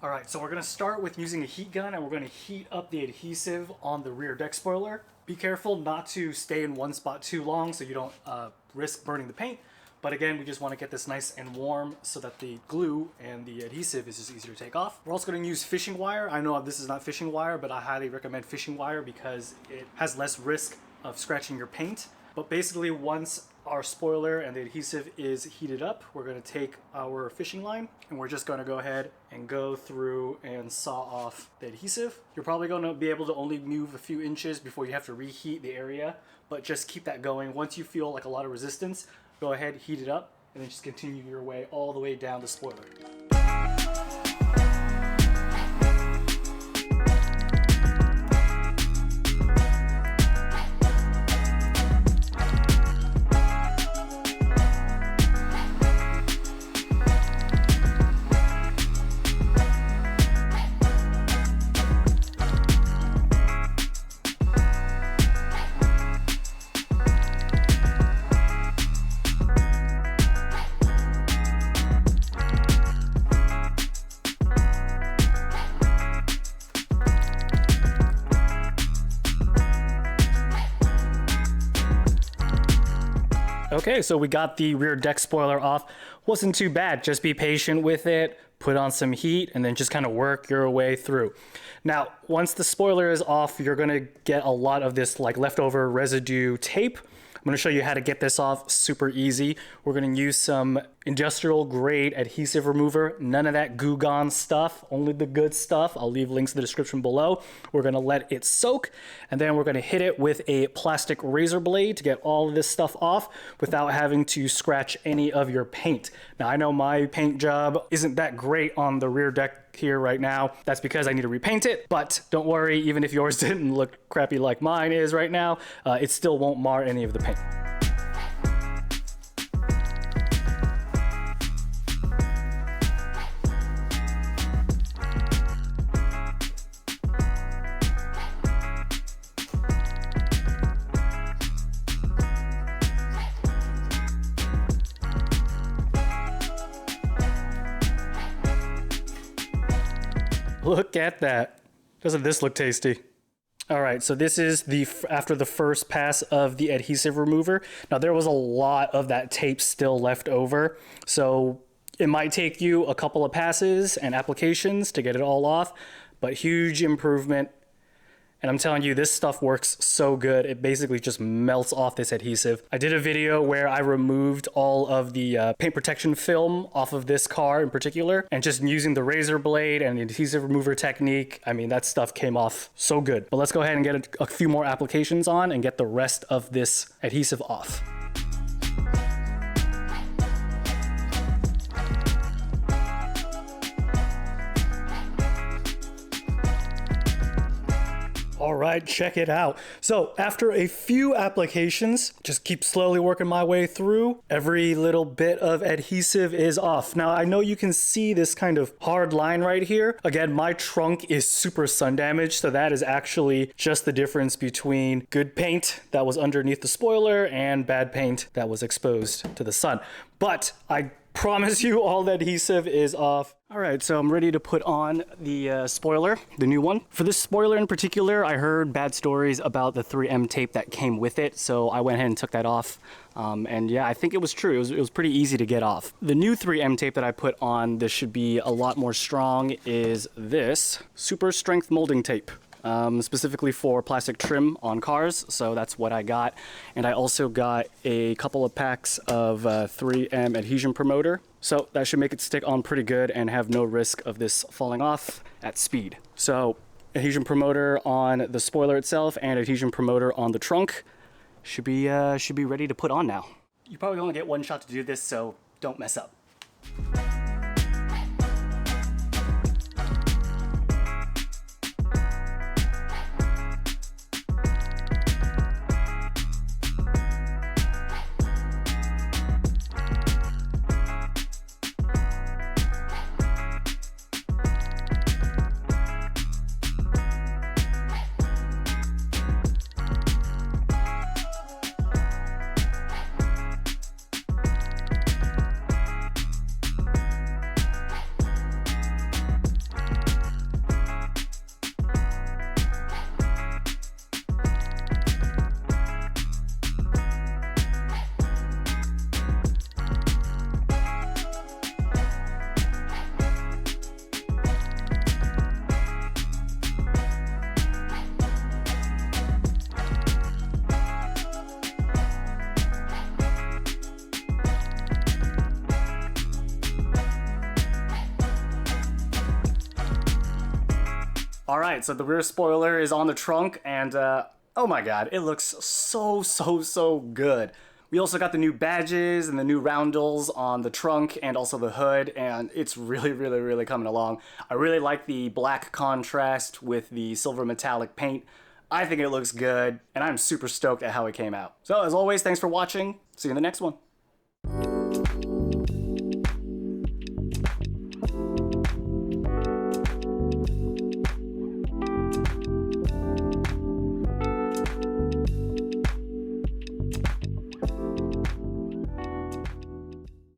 All right, so we're gonna start with using a heat gun and we're gonna heat up the adhesive on the rear deck spoiler. Be careful not to stay in one spot too long so you don't risk burning the paint. But again, we just wanna get this nice and warm so that the glue and the adhesive is just easier to take off. We're also gonna use fishing wire. I know this is not fishing wire, but I highly recommend fishing wire because it has less risk of scratching your paint. But basically, once our spoiler and the adhesive is heated up, we're gonna take our fishing line and we're just gonna go ahead and go through and saw off the adhesive. You're probably gonna be able to only move a few inches before you have to reheat the area, but just keep that going. Once you feel like a lot of resistance, go ahead, heat it up, and then just continue your way all the way down the spoiler. Okay, so we got the rear deck spoiler off. Wasn't too bad. Just be patient with it, put on some heat, and then just kind of work your way through. Now, once the spoiler is off, you're gonna get a lot of this like leftover residue tape. I'm gonna show you how to get this off super easy. We're gonna use some industrial grade adhesive remover. None of that Goo Gone stuff, only the good stuff. I'll leave links in the description below. We're gonna let it soak, and then we're gonna hit it with a plastic razor blade to get all of this stuff off without having to scratch any of your paint. Now, I know my paint job isn't that great on the rear deck here right now. That's because I need to repaint it, but don't worry, even if yours didn't look crappy like mine is right now, it still won't mar any of the paint. Look at that. Doesn't this look tasty? All right, so this is after the first pass of the adhesive remover. Now there was a lot of that tape still left over, so it might take you a couple of passes and applications to get it all off, but huge improvement. And I'm telling you, this stuff works so good. It basically just melts off this adhesive. I did a video where I removed all of the paint protection film off of this car in particular, and just using the razor blade and the adhesive remover technique, I mean, that stuff came off so good. But let's go ahead and get a few more applications on and get the rest of this adhesive off. All right, check it out. So after a few applications, just keep slowly working my way through, every little bit of adhesive is off. Now I know you can see this kind of hard line right here. Again, my trunk is super sun damaged, so that is actually just the difference between good paint that was underneath the spoiler and bad paint that was exposed to the sun. But I promise you all the adhesive is off. All right, so I'm ready to put on the spoiler, the new one. For this spoiler in particular, I heard bad stories about the 3M tape that came with it, so I went ahead and took that off. And yeah, I think it was true. It was pretty easy to get off. The new 3M tape that I put on, this should be a lot more strong, is this super strength molding tape. Specifically for plastic trim on cars, so that's what I got. And I also got a couple of packs of 3M adhesion promoter, so that should make it stick on pretty good and have no risk of this falling off at speed. So adhesion promoter on the spoiler itself and adhesion promoter on the trunk should be ready to put on now. You probably only get one shot to do this, so don't mess up. All right, so the rear spoiler is on the trunk, and oh my god, it looks so good. We also got the new badges and the new roundels on the trunk and also the hood, and it's really coming along. I really like the black contrast with the silver metallic paint. I think it looks good, and I'm super stoked at how it came out. So as always, thanks for watching. See you in the next one.